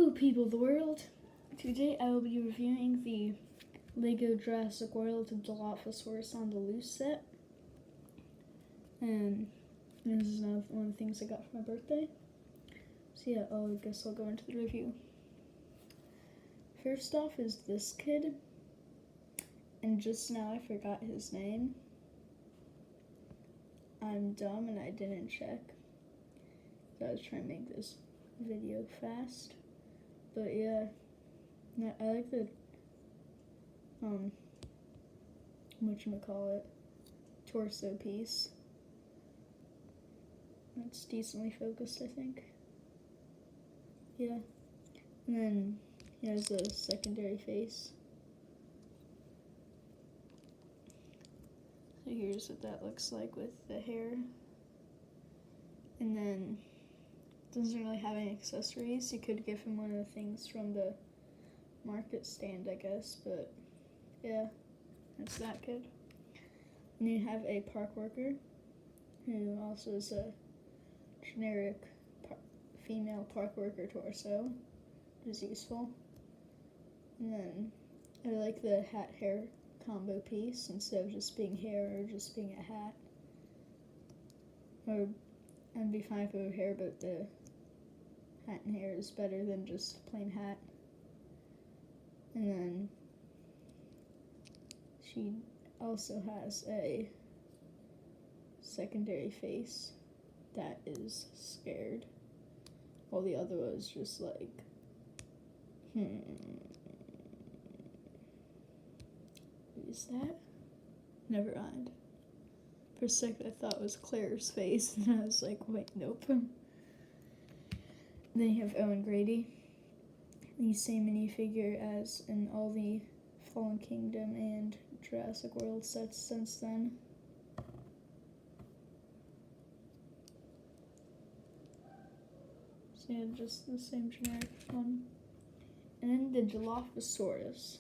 Hello people of the world! Today I will be reviewing the LEGO Jurassic World Dilophosaurus on the Loose set. And this is one of the things I got for my birthday. So yeah, I guess I'll go into the review. First off is this kid. And just now I forgot his name. I'm dumb and I didn't check. So I was trying to make this video fast. But yeah, I like the torso piece. It's decently focused, I think. Yeah. And then he has a secondary face. So here's what that looks like with the hair. And then doesn't really have any accessories. You could give him one of the things from the market stand, I guess, but yeah, that's that kid. And you have a park worker who also is a generic female park worker torso, which is useful. And then I like the hat hair combo piece instead of just being hair or just being a hat. Or I'd be fine if it were hair, but the hat and hair is better than just plain hat. And then she also has a secondary face that is scared, while the other one is just like, Who's that? Never mind. For a second I thought it was Claire's face, and I was like, wait, nope. Then you have Owen Grady, the same minifigure as in all the Fallen Kingdom and Jurassic World sets since then. So yeah, just the same generic one. And then the Dilophosaurus,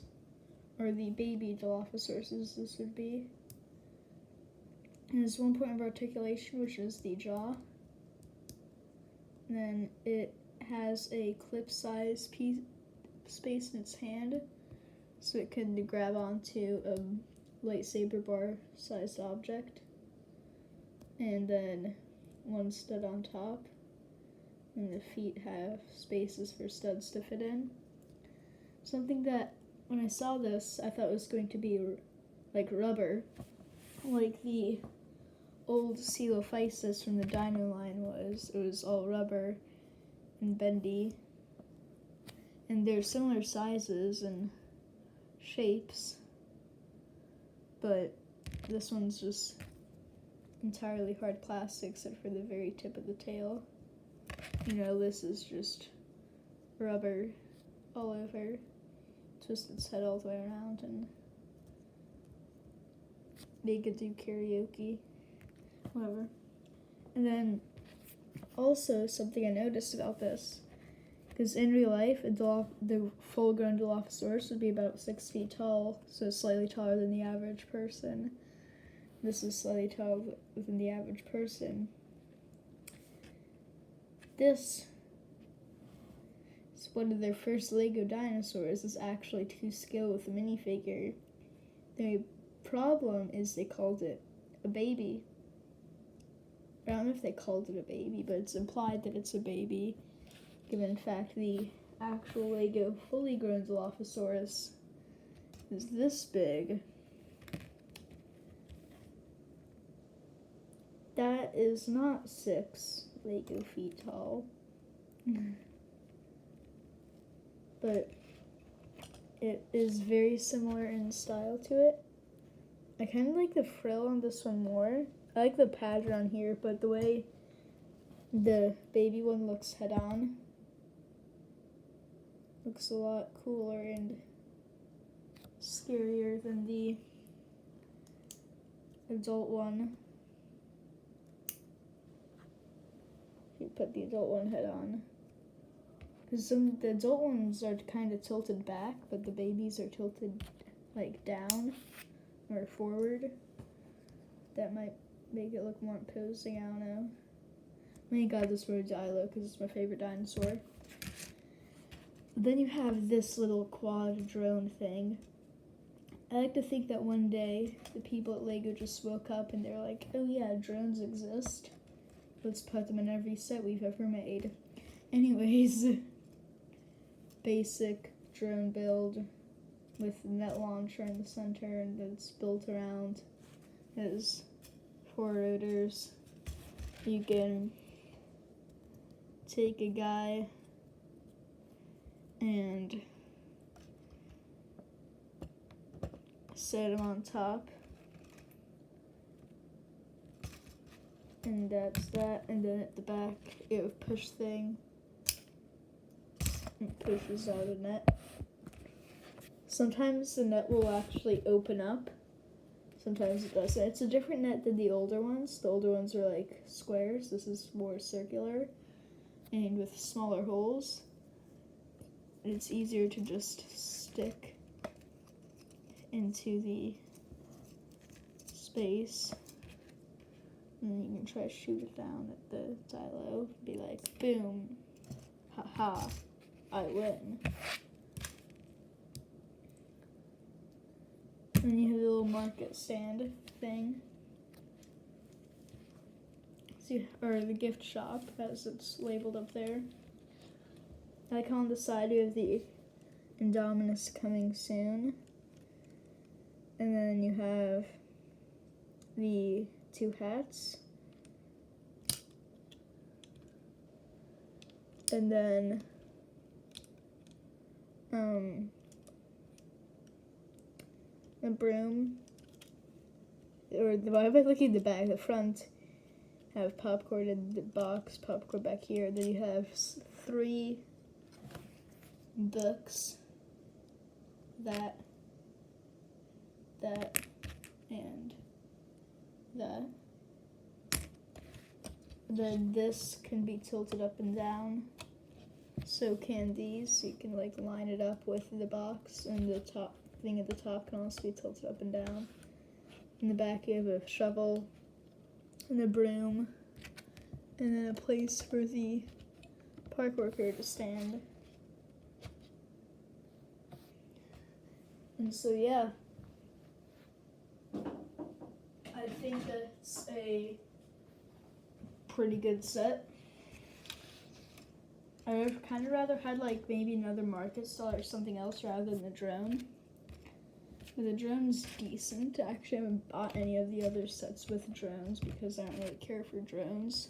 or the baby Dilophosaurus as this would be. It has one point of articulation, which is the jaw. And then it has a clip-sized space in its hand, so it can grab onto a lightsaber bar-sized object. And then one stud on top, and the feet have spaces for studs to fit in. Something that, when I saw this, I thought was going to be like rubber, like the old Dilophosaurus from the Dino line was. It was all rubber and bendy, and they're similar sizes and shapes, but this one's just entirely hard plastic except for the very tip of the tail. You know, this is just rubber all over. Twist its head all the way around and make it do karaoke. Whatever. And then also something I noticed about this, because in real life the full-grown Dilophosaurus would be about 6 feet tall, so slightly taller than the average person. This is slightly taller than the average person. This is one of their first LEGO dinosaurs is actually to scale with a minifigure. The problem is they called it a baby. I don't know if they called it a baby, but it's implied that it's a baby, given in fact the actual LEGO fully grown Dilophosaurus is this big. That is not 6 LEGO feet tall. But it is very similar in style to it. I kind of like the frill on this one more. I like the pattern on here, but the way the baby one looks head-on looks a lot cooler and scarier than the adult one. If you put the adult one head-on. Because the adult ones are kind of tilted back, but the babies are tilted like down or forward. That might make it look more imposing, I don't know. Thank God this word Dilo, because it's my favorite dinosaur. Then you have this little quad drone thing. I like to think that one day the people at LEGO just woke up and they're like, oh yeah, drones exist. Let's put them in every set we've ever made. Anyways, basic drone build with net launcher in the center and that's built around his 4 rotors. You can take a guy and set him on top, and that's that. And then at the back, you have a push thing. It pushes out a net. Sometimes the net will actually open up. Sometimes it doesn't. It's a different net than the older ones. The older ones are like squares. This is more circular and with smaller holes. It's easier to just stick into the space. And then you can try to shoot it down at the silo. Be like, boom. Haha. I win. And you have a little market stand thing. See, or the gift shop, as it's labeled up there. Like on the side, you have the Indominus coming soon. And then you have the 2 hats. And then a broom. Why am I looking at the back? The front have popcorn in the box, popcorn back here. Then you have 3 books. That, and that. Then this can be tilted up and down. So can these. So you can like line it up with the box, and the top thing at the top can also be tilted up and down. In the back you have a shovel and a broom, and then a place for the park worker to stand. And so yeah, I think that's a pretty good set. I would kind of rather had like maybe another market stall or something else rather than the drone. But the drone's decent. I actually haven't bought any of the other sets with drones because I don't really care for drones.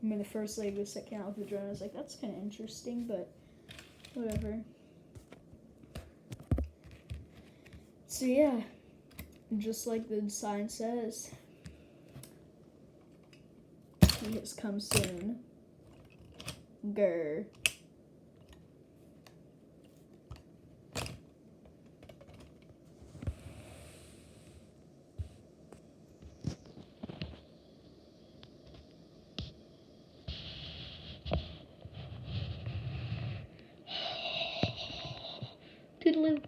I mean, the first LEGO set came out with the drone. I was like, that's kind of interesting, but whatever. So yeah, just like the sign says, he has come soon. Grr. Toodaloo.